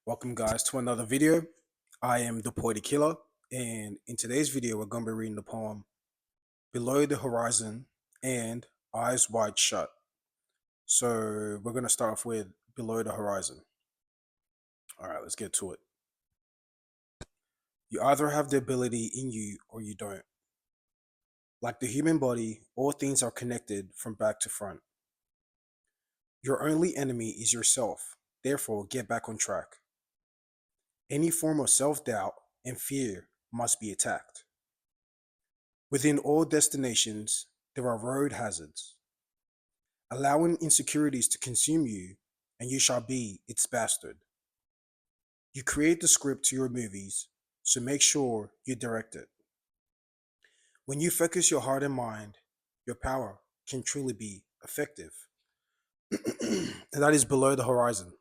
Welcome guys to another video. I am the Poetic Killer, and in today's video we're going to be reading the poem Below the Horizon and Eyes Wide Shut. So we're going to start off with Below the Horizon. Alright, let's get to it. You either have the ability in you or you don't. Like the human body, all things are connected from back to front. Your only enemy is yourself, therefore get back on track. Any form of self-doubt and fear must be attacked. Within all destinations, there are road hazards. Allowing insecurities to consume you, and you shall be its bastard. You create the script to your movies, so make sure you direct it. When you focus your heart and mind, your power can truly be effective. And that is Below the Horizon.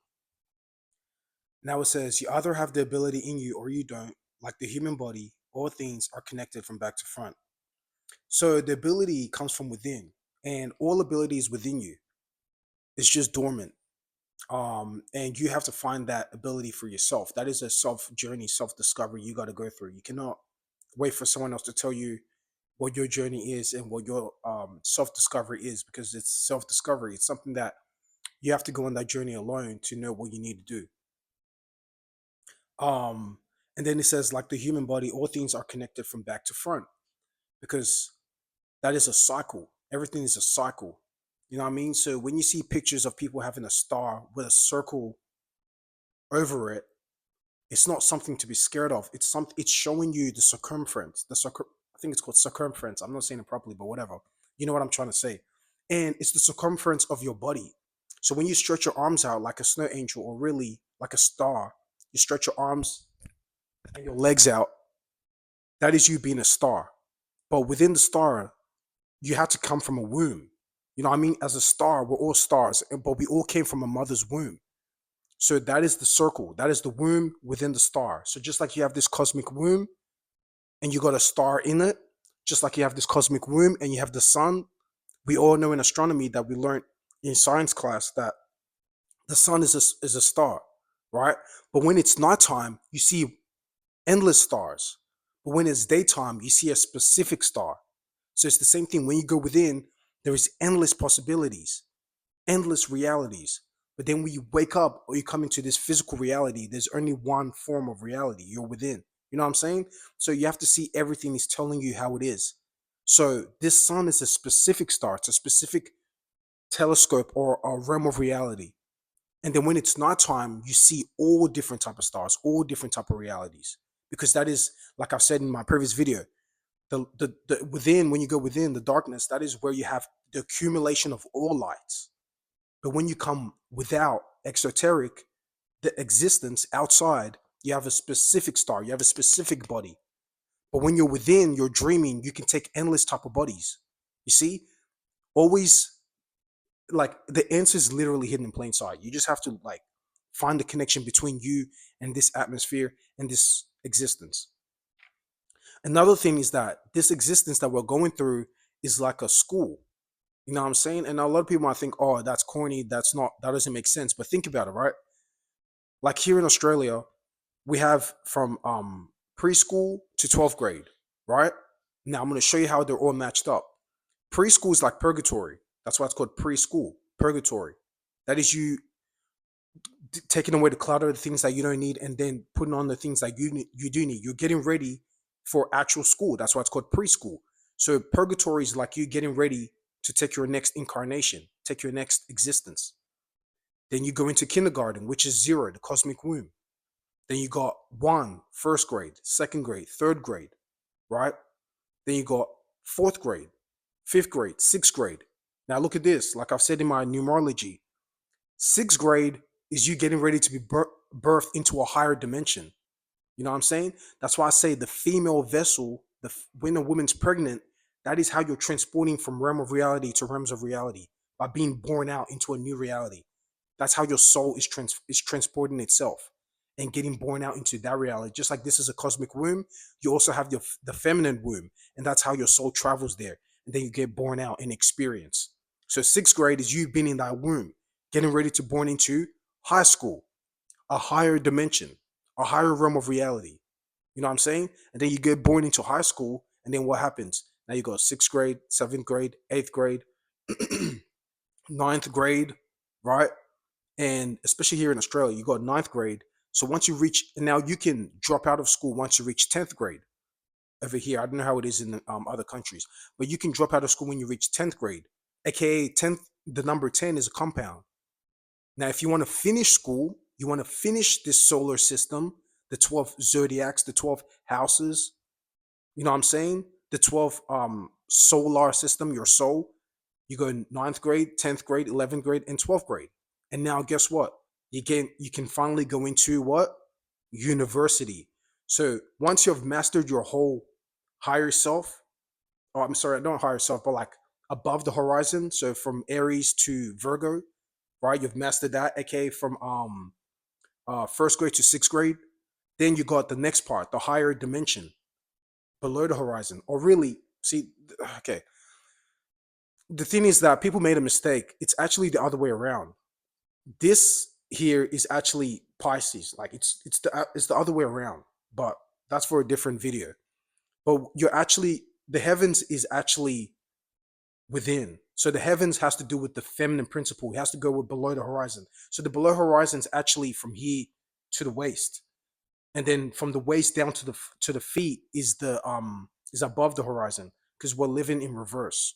Now it says, you either have the ability in you or you don't. Like the human body, all things are connected from back to front. So the ability comes from within, and all ability is within you. It's just dormant. And you have to find that ability for yourself. That is a self journey, self discovery you got to go through. You cannot wait for someone else to tell you what your journey is and what your self discovery is, because it's self discovery. It's something that you have to go on that journey alone to know what you need to do. And then it says, like the human body, all things are connected from back to front, because that is a cycle. Everything is a cycle. You know what I mean? So when you see pictures of people having a star with a circle over it, it's not something to be scared of. It's showing you the circumference. I think it's called circumference. I'm not saying it properly, but whatever. You know what I'm trying to say. And it's the circumference of your body. So when you stretch your arms out like a snow angel, or really like a star, you stretch your arms and your legs out, that is you being a star. But within the star, you had to come from a womb. You know what I mean? As a star, we're all stars, but we all came from a mother's womb. So that is the circle. That is the womb within the star. So just like you have this cosmic womb and you got a star in it, just like you have this cosmic womb and you have the sun, we all know in astronomy that we learned in science class that the sun is a star, right? But when it's nighttime, you see endless stars. But when it's daytime, you see a specific star. So it's the same thing. When you go within, there is endless possibilities, endless realities. But then when you wake up or you come into this physical reality, there's only one form of reality. You're within. You know what I'm saying? So you have to see everything is telling you how it is. So this sun is a specific star. It's a specific telescope or a realm of reality. And then when it's nighttime, you see all different type of stars, all different type of realities. Because that is, like I've said in my previous video, the within, when you go within the darkness, that is where you have the accumulation of all lights. But when you come without, exoteric, the existence outside, you have a specific star, you have a specific body. But when you're within, you're dreaming, you can take endless type of bodies. You see, always, like, the answer is literally hidden in plain sight. You just have to like find the connection between you and this atmosphere and this existence. Another thing is that this existence that we're going through is like a school. You know what I'm saying? And a lot of people might think, oh, that's corny. That doesn't make sense. But think about it, right? Like here in Australia, we have from preschool to 12th grade, right? Now I'm going to show you how they're all matched up. Preschool is like purgatory. That's why it's called preschool, purgatory. That is you taking away the clutter, the things that you don't need, and then putting on the things that you do need. You're getting ready for actual school. That's why it's called preschool. So purgatory is like you getting ready to take your next incarnation, take your next existence. Then you go into kindergarten, which is zero, the cosmic womb. Then you got one, first grade, second grade, third grade, right? Then you got fourth grade, fifth grade, sixth grade. Now look at this. Like I've said in my numerology, sixth grade is you getting ready to be birthed into a higher dimension. You know what I'm saying? That's why I say the female vessel, when a woman's pregnant, that is how you're transporting from realm of reality to realms of reality, by being born out into a new reality. That's how your soul is transporting itself and getting born out into that reality. Just like this is a cosmic womb, you also have the feminine womb, and that's how your soul travels there. And then you get born out and experience. So sixth grade is you being in that womb, getting ready to born into high school. a higher dimension, a higher realm of reality. You know what I'm saying? And then you get born into high school, and then what happens? Now you go sixth grade, seventh grade, eighth grade, ninth grade, right? And especially here in Australia, you go ninth grade. So once you reach, and now you can drop out of school once you reach 10th grade over here. I don't know how it is in other countries, but you can drop out of school when you reach 10th grade, aka 10th. The number 10 is a compound. Now, if you want to finish school, you want to finish this solar system, the 12 zodiacs, the 12 houses, you know what I'm saying? The 12 solar system, your soul. You go in ninth grade, 10th grade, 11th grade, and 12th grade. And now guess what? You can finally go into what? University. So once you've mastered your whole higher self, or I'm sorry, not higher self, but like above the horizon. So from Aries to Virgo, right? You've mastered that, aka from first grade to sixth grade. Then you got the next part, the higher dimension below the horizon. Or really, see, okay. The thing is that people made a mistake. It's actually the other way around. This here is actually Pisces. Like it's the other way around. But that's for a different video. But you're actually the heavens is actually within. So the heavens has to do with the feminine principle. It has to go with below the horizon. So the below horizon is actually from here to the waist, and then from the waist down to the feet is above the horizon because we're living in reverse.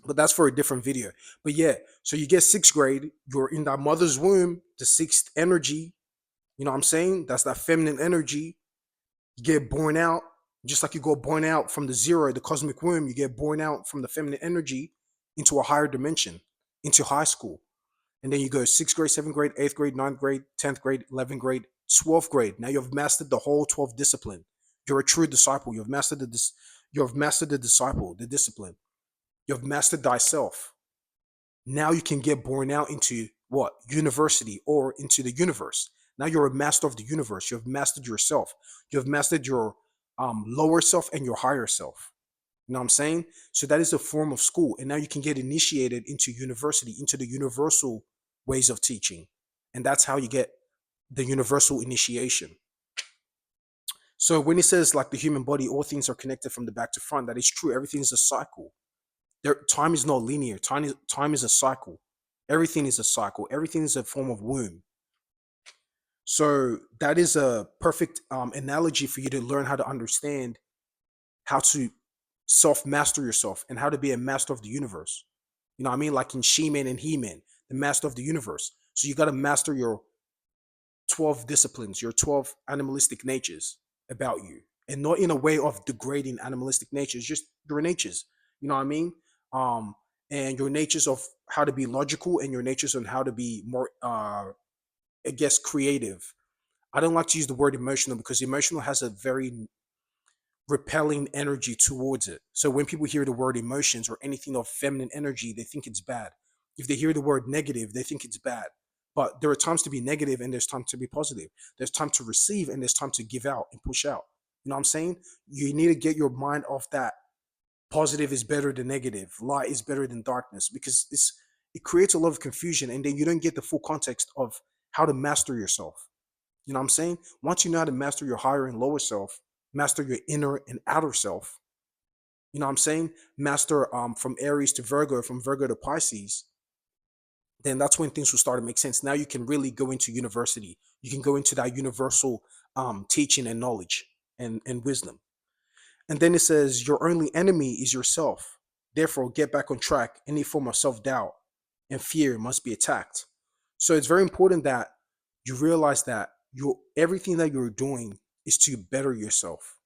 But that's for a different video. But yeah, so you get sixth grade, you're in that mother's womb, the sixth energy. You know what I'm saying? That's that feminine energy. You get born out, just like you go born out from the zero, the cosmic womb, you get born out from the feminine energy into a higher dimension, into high school. And then you go sixth grade, seventh grade, eighth grade, ninth grade, 10th grade, 11th grade, 12th grade. Now you've mastered the whole 12th discipline. You're a true disciple. You've mastered the disciple, the discipline. You've mastered thyself. Now you can get born out into what? University or into the universe. Now you're a master of the universe. You've mastered yourself. You've mastered your lower self and your higher self. You know what I'm saying? So that is a form of school. And now you can get initiated into university, into the universal ways of teaching. And that's how you get the universal initiation. So when it says like the human body, all things are connected from the back to front, that is true. Everything is a cycle. Time is not linear. Time is a cycle. Everything is a cycle. Everything is a form of womb. So that is a perfect analogy for you to learn how to understand how to self master yourself and how to be a master of the universe. You know what I mean? Like in She-Man and He-Man, the master of the universe. So you got to master your 12 disciplines, your 12 animalistic natures about you. And not in a way of degrading animalistic natures, just your natures. You know what I mean? Um, and your natures of how to be logical and your natures on how to be more, I guess, creative. I don't like to use the word emotional because emotional has a very repelling energy towards it. So when people hear the word emotions or anything of feminine energy, they think it's bad. If they hear the word negative, they think it's bad. But there are times to be negative and there's time to be positive. There's time to receive and there's time to give out and push out. You know what I'm saying? You need to get your mind off that positive is better than negative, light is better than darkness, because it creates a lot of confusion and then you don't get the full context of how to master yourself. You know what I'm saying? Once you know how to master your higher and lower self, master your inner and outer self, you know what I'm saying? Master from Aries to Virgo, from Virgo to Pisces, then that's when things will start to make sense. Now you can really go into university. You can go into that universal teaching and knowledge and wisdom. And then it says, your only enemy is yourself. Therefore, get back on track. Any form of self doubt and fear must be attacked. So it's very important that you realize that everything that you're doing is to better yourself.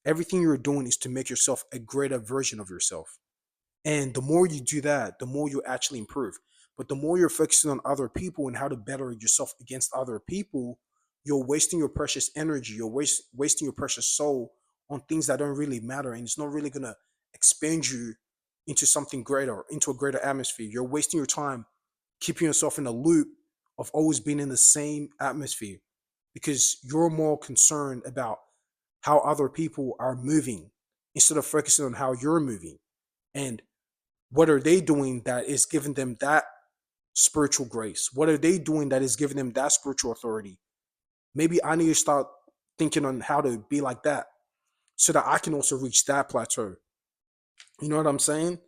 Everything you're doing is to make yourself a greater version of yourself. And the more you do that, the more you actually improve. But the more you're focusing on other people and how to better yourself against other people, you're wasting your precious energy. You're wasting your precious soul on things that don't really matter. And it's not really going to expand you into something greater, into a greater atmosphere. You're wasting your time keeping yourself in a loop of always being in the same atmosphere because you're more concerned about how other people are moving instead of focusing on how you're moving. And what are they doing that is giving them that spiritual grace? What are they doing that is giving them that spiritual authority? Maybe I need to start thinking on how to be like that so that I can also reach that plateau. You know what I'm saying?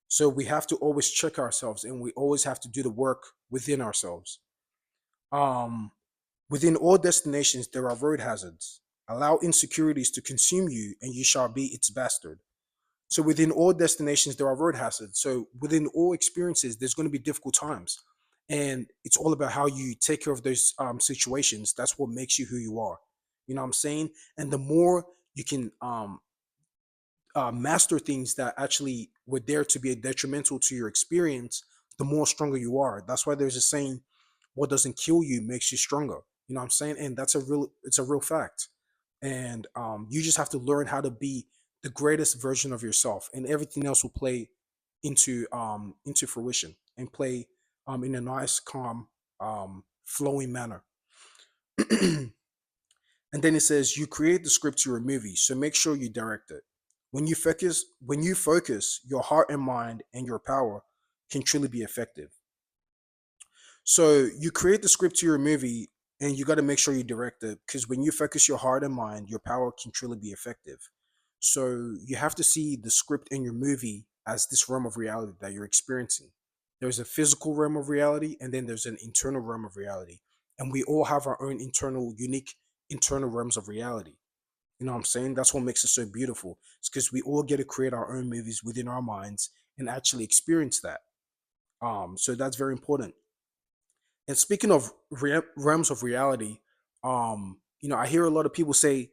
So we have to always check ourselves and we always have to do the work within ourselves. Um, Within all destinations, there are road hazards. Allow insecurities to consume you, and you shall be its bastard. So within all destinations, there are road hazards. So within all experiences, there's going to be difficult times, and it's all about how you take care of those situations. That's what makes you who you are. You know what I'm saying? And the more you can master things that actually were there to be detrimental to your experience, the more stronger you are. That's why there's a saying, "What doesn't kill you makes you stronger." You know what I'm saying? And it's a real fact. And you just have to learn how to be the greatest version of yourself, and everything else will play into fruition and play in a nice, calm, flowing manner. And then it says you create the script to your movie, so make sure you direct it. When you focus, your heart and mind and your power can truly be effective. So you create the script to your movie and you got to make sure you direct it, because when you focus your heart and mind, your power can truly be effective. So you have to see the script in your movie as this realm of reality that you're experiencing. There's a physical realm of reality and then there's an internal realm of reality. And we all have our own internal, unique internal realms of reality. You know what I'm saying? That's what makes it so beautiful. It's because we all get to create our own movies within our minds and actually experience that. So that's very important. And speaking of realms of reality, I hear a lot of people say,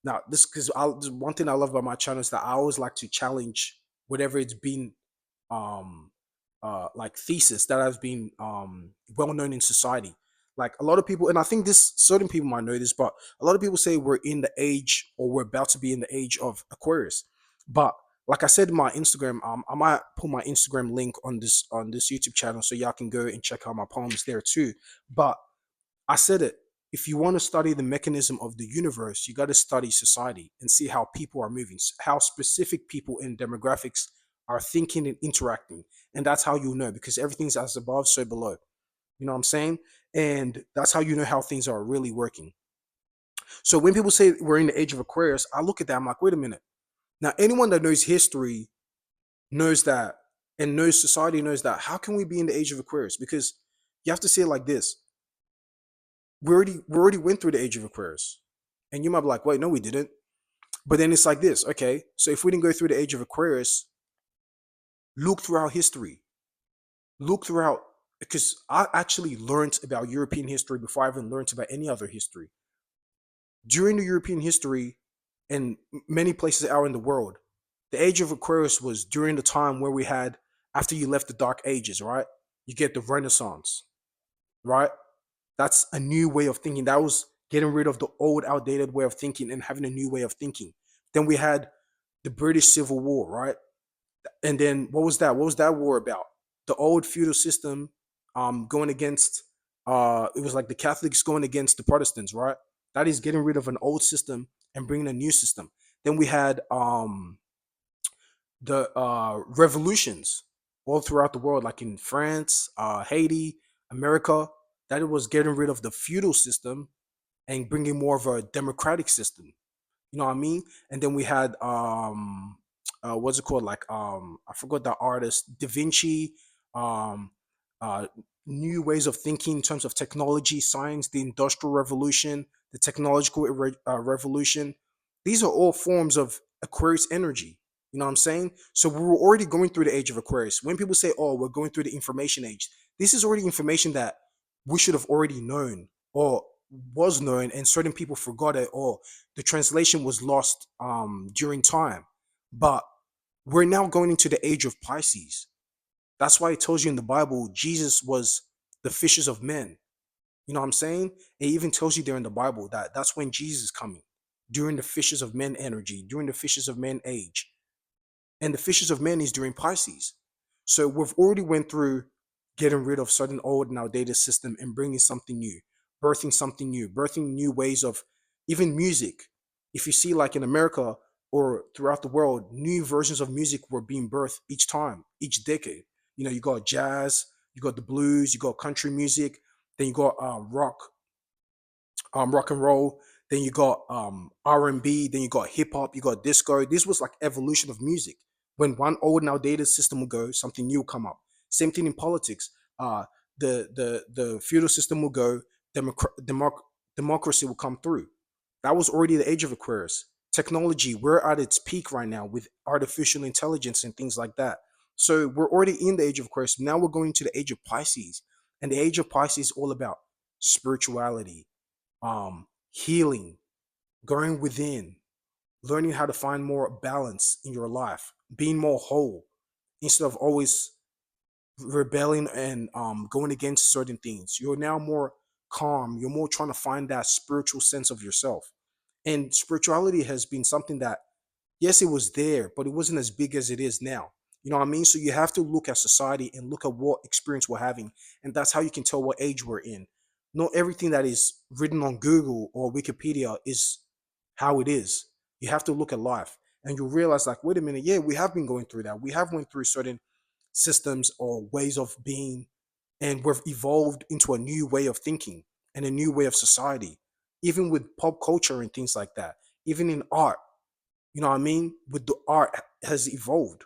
now this because one thing I love about my channel is that I always like to challenge whatever it's been like thesis that has been well known in society. Like a lot of people, and I think this certain people might know this, but a lot of people say we're in the age or we're about to be in the age of Aquarius. But like I said in my Instagram, I might put my Instagram link on this YouTube channel so y'all can go and check out my poems there too. But I said it. If you want to study the mechanism of the universe, you got to study society and see how people are moving, how specific people in demographics are thinking and interacting. And that's how you know, because everything's as above, so below. You know what I'm saying? And that's how you know how things are really working. So when people say we're in the age of Aquarius, I look at that, I'm like, wait a minute. Now, anyone that knows history knows that, and knows society knows that. How can we be in the age of Aquarius? Because you have to see it like this. We already went through the age of Aquarius. And you might be like, wait, no, we didn't. But then it's like this, okay? So if we didn't go through the age of Aquarius, look throughout history. Look throughout, because I actually learned about European history before I even learned about any other history. During the European history and many places out in the world, the age of Aquarius was during the time where we had, after you left the Dark Ages, right? You get the Renaissance, right? That's a new way of thinking. That was getting rid of the old, outdated way of thinking and having a new way of thinking. Then we had the British Civil War, right? And then what was that? What was that war about? The old feudal system going against it was like the Catholics going against the Protestants, right? That is getting rid of an old system and bringing a new system. Then we had the revolutions all throughout the world, like in France, Haiti, America, that it was getting rid of the feudal system and bringing more of a democratic system. You know what I mean? And then we had what's it called? Like I forgot the artist, Da Vinci, um uh new ways of thinking in terms of technology, science, the industrial revolution, the technological revolution. These are all forms of Aquarius energy. You know what I'm saying? So we were already going through the age of Aquarius. When people say, "Oh, we're going through the information age," this is already information that we should have already known or was known, and certain people forgot it, or the translation was lost during time. But we're now going into the age of Pisces. That's why it tells you in the Bible Jesus was the fishes of men. You know what I'm saying? It even tells you there in the Bible that that's when Jesus is coming, during the fishes of men energy, during the fishes of men age. And the fishes of men is during Pisces. So we've already went through getting rid of certain old and outdated system and bringing something new, birthing new ways of even music. If you see like in America or throughout the world, new versions of music were being birthed each time, each decade. You know, you got jazz, you got the blues, you got country music, then you got rock and roll, then you got R&B, then you got hip hop, you got disco. This was like evolution of music. When one old and outdated system will go, something new will come up. Same thing in politics. uh the feudal system will go, democracy will come through. That was already the age of Aquarius. Technology, we're at its peak right now with artificial intelligence and things like that. So we're already in the age of Aquarius. Now we're going to the age of Pisces. And the age of Pisces is all about spirituality, healing, going within, learning how to find more balance in your life, being more whole instead of always rebelling and going against certain things. You're now more calm. You're more trying to find that spiritual sense of yourself. And spirituality has been something that, yes, it was there, but it wasn't as big as it is now. You know what I mean? So you have to look at society and look at what experience we're having. And that's how you can tell what age we're in. Not everything that is written on Google or Wikipedia is how it is. You have to look at life and you'll realize, like, wait a minute, yeah, we have been going through that. We have went through certain systems or ways of being, and we've evolved into a new way of thinking and a new way of society, even with pop culture and things like that, even in art. You know what I mean? With the art has evolved.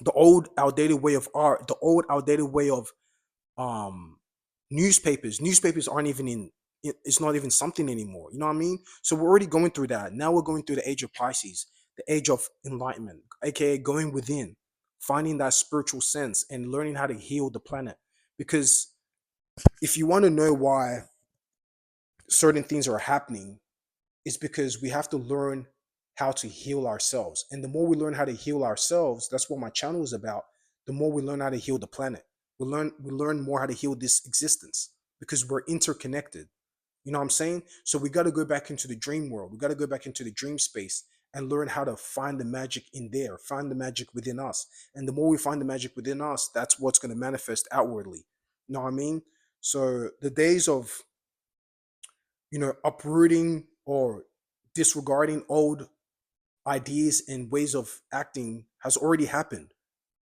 The old outdated way of art, the old outdated way of um newspapers aren't even it's not even something anymore. You know what I mean? So we're already going through that. Now we're going through the age of Pisces, the age of enlightenment, aka going within, finding that spiritual sense and learning how to heal the planet. Because if you want to know why certain things are happening, is because we have to learn how to heal ourselves. And the more we learn how to heal ourselves, that's what my channel is about. The more we learn how to heal the planet, we learn more how to heal this existence because we're interconnected. You know what I'm saying? So we got to go back into the dream world. We got to go back into the dream space and learn how to find the magic in there, find the magic within us. And the more we find the magic within us, that's what's going to manifest outwardly. You know what I mean? So the days of, uprooting or disregarding old ideas and ways of acting has already happened.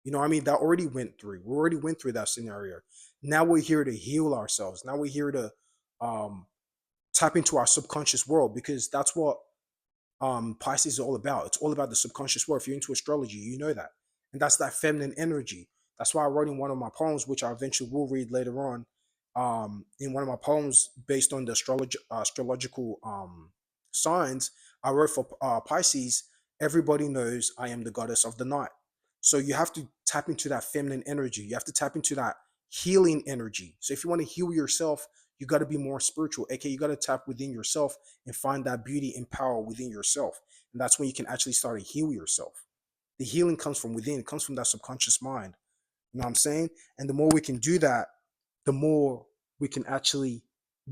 You know what I mean? That already went through. We already went through that scenario. Now we're here to heal ourselves. Now we're here to um, tap into our subconscious world because that's what Pisces is all about. It's all about the subconscious world. If you're into astrology, you know that. And that's that feminine energy. That's why I wrote in one of my poems, which I eventually will read later on, in one of my poems based on the astrological signs, I wrote for Pisces, everybody knows I am the goddess of the night. So you have to tap into that feminine energy. You have to tap into that healing energy. So if you want to heal yourself, you got to be more spiritual. Okay, you got to tap within yourself and find that beauty and power within yourself. And that's when you can actually start to heal yourself. The healing comes from within, it comes from that subconscious mind. You know what I'm saying? And the more we can do that, the more we can actually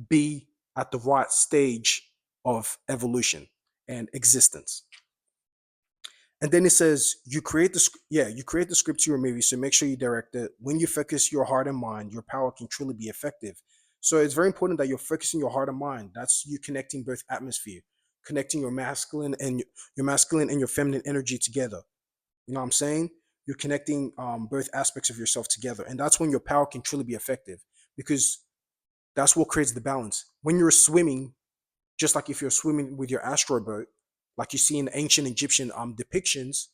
be at the right stage of evolution and existence. And then it says you create the script to your movie, so make sure you direct it. When you focus your heart and mind, your power can truly be effective. So it's very important that you're focusing your heart and mind. That's you connecting both atmosphere, connecting your masculine and your feminine energy together. You know what I'm saying? You're connecting both aspects of yourself together, and that's when your power can truly be effective because that's what creates the balance. When you're swimming, just like if you're swimming with your astro boat, like you see in ancient Egyptian depictions,